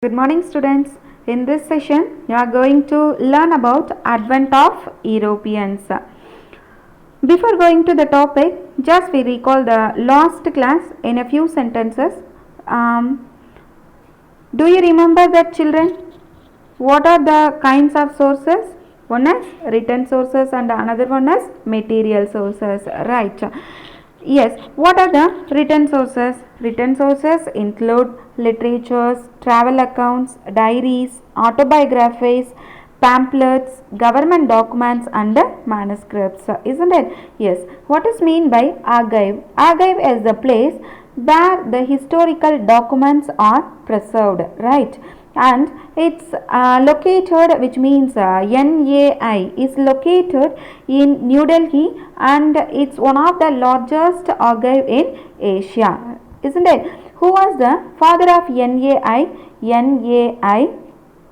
Good morning students. In this session you are going to learn about advent of Europeans. Before going to the topic, just we recall the last class in a few sentences. Do you remember that children? What are the kinds of sources? One is written sources and another one is material sources, right? Yes, what are the written sources? Written sources include literatures, travel accounts, diaries, autobiographies, pamphlets, government documents and manuscripts, isn't it? Yes. What is mean by archive? Archive is the place where the historical documents are preserved, right? And it's located, which means NAI is located in New Delhi, and it's one of the largest archive in Asia, isn't it? Who was the father of NAI? NAI,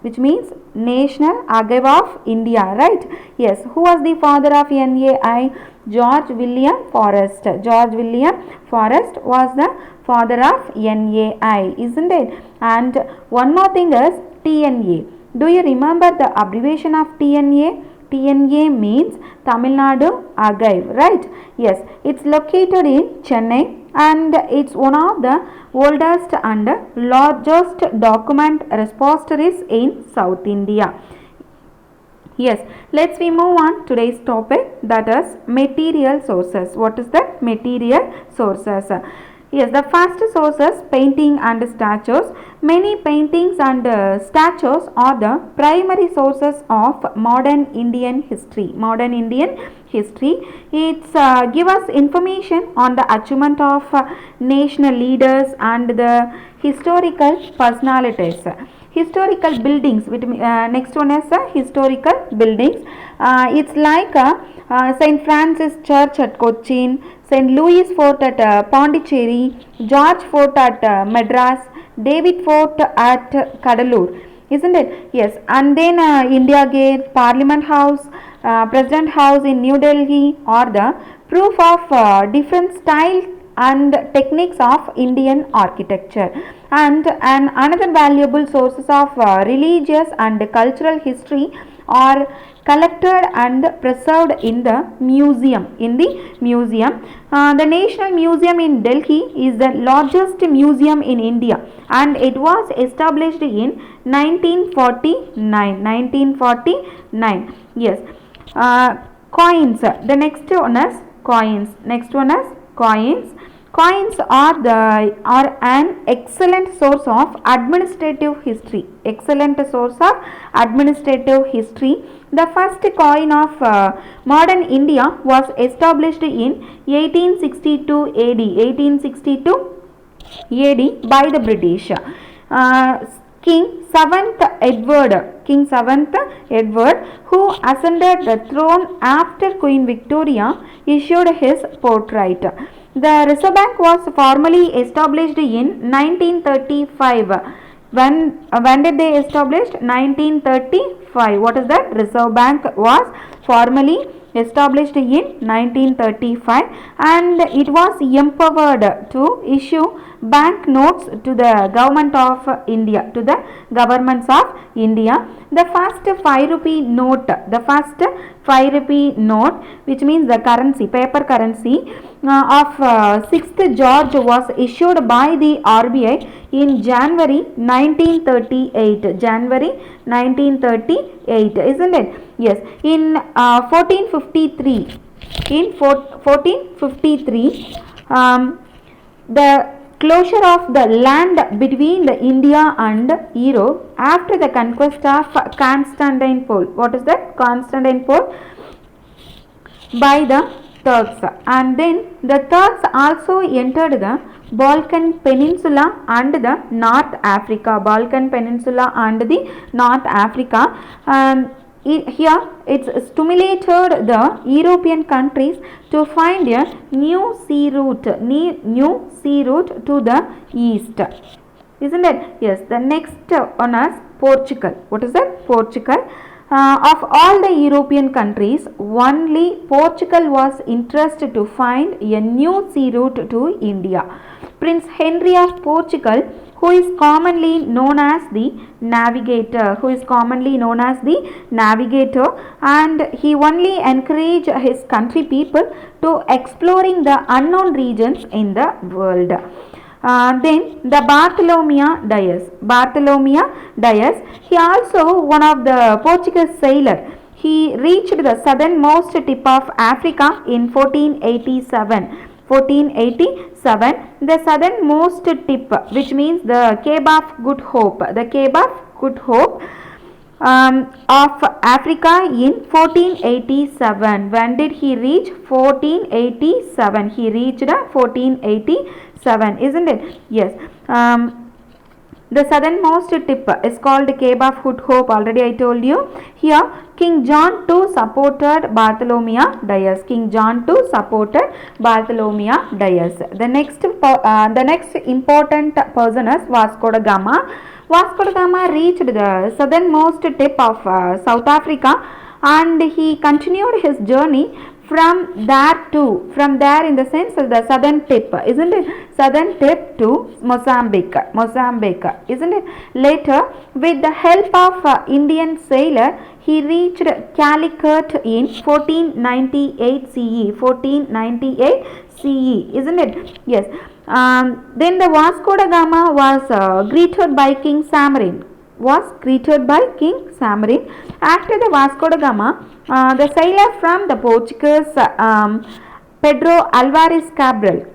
which means National Archive of India, right? Yes. Who was the father of NAI? George William Forrest. George William Forrest was the father of NAI, isn't it? And one more thing is TNA. Do you remember the abbreviation of TNA? TNA means Tamil Nadu Archive, right? Yes, it's located in Chennai and it's one of the oldest and largest document repositories in South India. Yes, let's we move on today's topic, that is material sources. What is that? Material sources. Yes, the first source is painting and statues. Many paintings and statues are the primary sources of modern Indian history. Modern Indian history. It's give us information on the achievement of national leaders and the historical personalities. Historical buildings. Next one is historical buildings. It's like St. Francis Church at Cochin, St. Louis Fort at Pondicherry, George Fort at Madras, David Fort at Kadalur, isn't it? Yes. And then India Gate, Parliament House, President House in New Delhi are the proof of different styles and techniques of Indian architecture. And another valuable sources of religious and cultural history are collected and preserved in the museum. The National Museum in Delhi is the largest museum in India, and it was established in 1949. 1949. Yes. Coins. The next one is coins. Next one is coins. Coins are an excellent source of administrative history. Excellent source of administrative history. The first coin of modern India was established in 1862 AD. 1862 AD by the British. King 7th Edward, who ascended the throne after Queen Victoria, issued his portrait. The Reserve Bank was formally established in 1935. When did they establish? 1935. What is that? Reserve Bank was formally established in 1935, and it was empowered to issue bank notes to the government of India, to the governments of India. The first 5 rupee note, which means the currency, paper currency of 6th George was issued by the RBI in January 1938. January 1938, isn't it? Yes. In 1453, the closure of the land between the India and Europe after the conquest of Constantinople. What is that? Constantinople by the Turks. And then the Turks also entered the Balkan Peninsula and the North Africa. Balkan Peninsula and the North Africa. Here it's stimulated the European countries to find a new sea route to the east, isn't it? Yes. The next one is Portugal. What is that? Portugal. Of all the European countries, only Portugal was interested to find a new sea route to India. Prince Henry of Portugal who is commonly known as the navigator, and he only encouraged his country people to exploring the unknown regions in the world. Then the Bartholomew Dias, he also one of the Portuguese sailor. He reached the southernmost tip of Africa in 1487. 1487, the southernmost tip, which means the Cape of Good Hope. The Cape of Good Hope of Africa in 1487. When did he reach? 1487. He reached 1487, isn't it? Yes. The southernmost tip is called Cape of Good Hope. Already I told you. Here, King John II supported Bartholomew Dias. King John II supported Bartholomew Dias. The next important person is Vasco da Gama. Vasco da Gama reached the southernmost tip of South Africa, and he continued his journey from there in the sense of the southern tip, isn't it? Southern tip to Mozambique, isn't it? Later, with the help of Indian sailor, he reached Calicut in 1498 CE. 1498 CE, isn't it? Yes. Then the Vasco da Gama was greeted by King Samarin. After the Vasco da Gama, the sailor from the Portuguese, Pedro Alvares Cabral,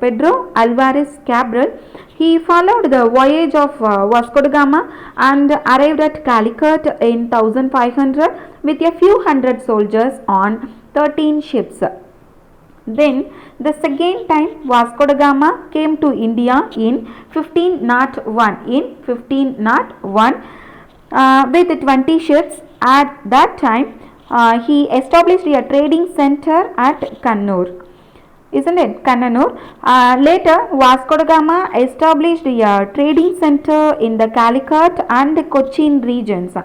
he followed the voyage of Vasco da Gama and arrived at Calicut in 1500 with a few hundred soldiers on 13 ships. Then the second time Vasco da Gama came to India in 1501. With 20 ships. At that time, he established a trading center at Kannur, isn't it? Later, Vasco da Gama established a trading center in the Calicut and Cochin regions.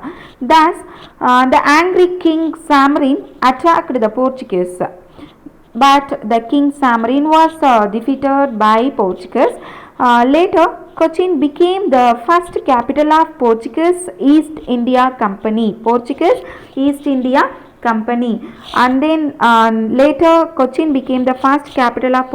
Thus, the angry King Samarin attacked the Portuguese, but the King Samarin was defeated by Portuguese. Later, Cochin became the first capital of Portuguese East India Company. And then later Cochin became the first capital of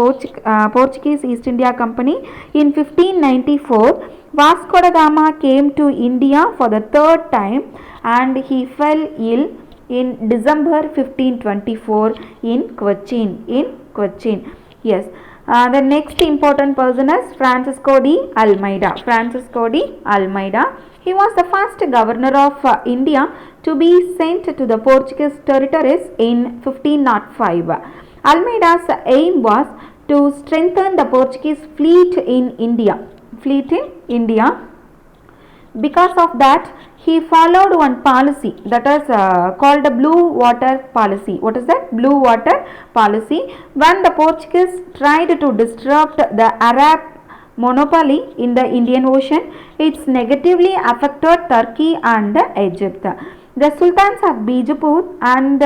Portuguese East India Company. In 1594, Vasco da Gama came to India for the third time, and he fell ill in December 1524 in Cochin. Yes. The next important person is Francisco de Almeida. He was the first governor of India to be sent to the Portuguese territories in 1505. Almeida's aim was to strengthen the Portuguese fleet in India. Because of that, he followed one policy that is called the Blue Water Policy. What is that? Blue Water Policy. When the Portuguese tried to disrupt the Arab monopoly in the Indian Ocean, it negatively affected Turkey and Egypt. The Sultans of Bijapur and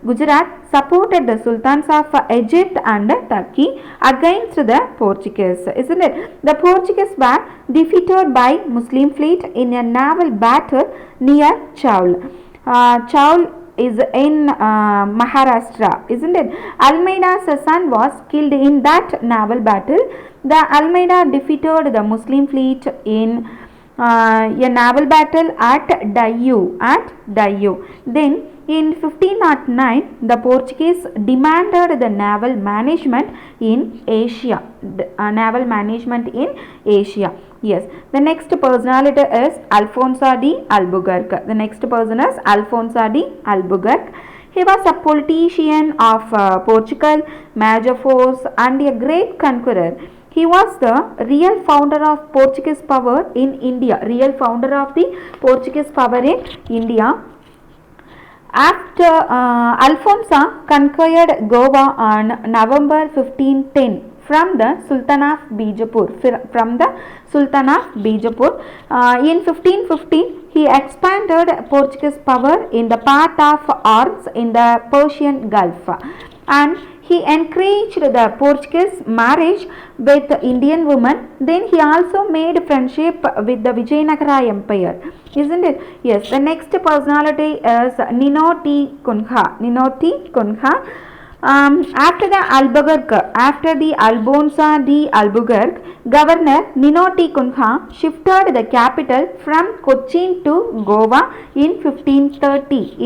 Gujarat supported the Sultans of Egypt and Turkey against the Portuguese, isn't it? The Portuguese were defeated by Muslim fleet in a naval battle near Chaul. Chaul is in Maharashtra, isn't it? Almeida's son was killed in that naval battle. The Almeida defeated the Muslim fleet in a naval battle at Dayu. Then in 1509, the Portuguese demanded the naval management in Asia. Yes. The next personality is Alfonso de Albuquerque. He was a politician of Portugal, major force, and a great conqueror. He was the real founder of Portuguese power in India. After Alfonso conquered Goa on November 1510 from the Sultan of Bijapur. In 1515, he expanded Portuguese power in the path of arms in the Persian Gulf, and he encouraged the Portuguese marriage with Indian women. Then he also made friendship with the Vijayanagara Empire, isn't it? Yes. The next personality is Ninoti Kunha. Ninoti Kunha. After the Alfonso de Albuquerque, Governor Ninoti Kunha shifted the capital from Cochin to Goa in 1530.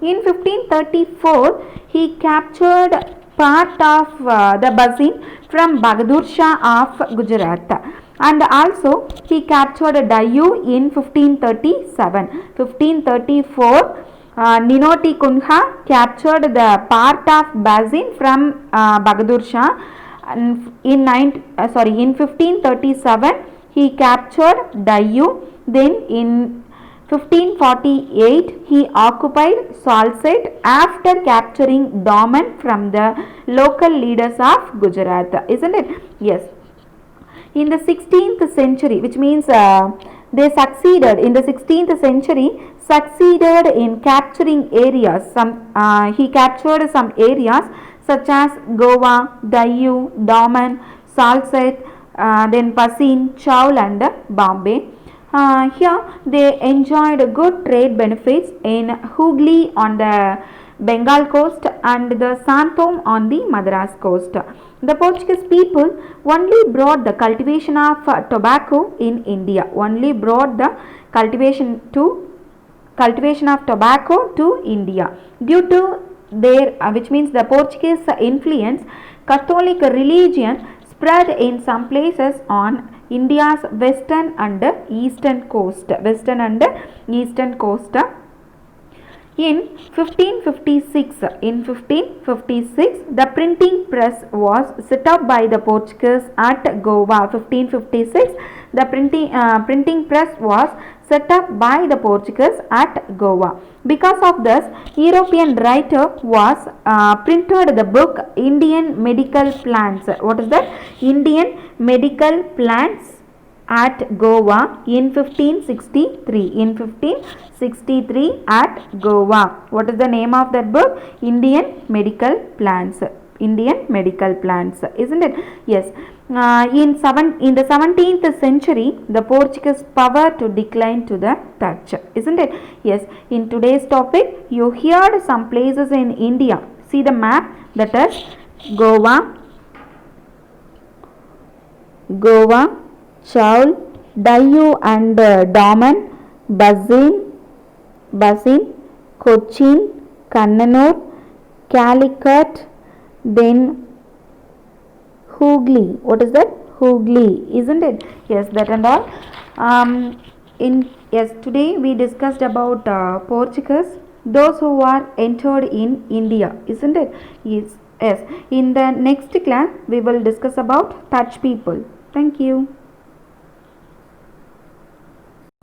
In 1534, he captured part of the Bazin from Bahadur Shah of Gujarat, and also he captured Dayu in 1537. 1534, Ninoti Kunha captured the part of Bazin from Bahadur Shah. And in 1537 he captured Dayu. Then in 1548 he occupied Salsette after capturing Daman from the local leaders of Gujarat, isn't it? Yes. In the 16th century, which means they succeeded in the 16th century, succeeded in capturing areas. He captured some areas such as Goa, Dayu, Daman, Salsette, then Pasin, Chaul and Bombay. Here they enjoyed good trade benefits in Hooghly on the Bengal coast and the Santom on the Madras coast. The Portuguese people only brought the cultivation of tobacco in India. Only brought the cultivation of tobacco to India. Due to their, which means the Portuguese influence, Catholic religion spread in some places on India's western and eastern coast. In 1556, the printing press was set up by the Portuguese at Goa. 1556, the printing press was set up by the Portuguese at Goa. Because of this, European writer was printed the book Indian Medical Plants. What is that? Indian Medical Plants at Goa in 1563. In 1563 at Goa. What is the name of that book? Indian Medical Plants. Indian Medical Plants, isn't it? Yes. In the 17th century, the Portuguese power to decline to the Dutch, isn't it? Yes. In today's topic, you heard some places in India. See the map, that is Goa, Chaul, Dayu and Daman, Bazin, Cochin, Kannanur, Calicut, then Hooghly. What is that? Hooghly, isn't it? Yes, that and all. Today we discussed about Portuguese, those who are entered in India, isn't it? Yes. In the next class we will discuss about Dutch people. Thank you.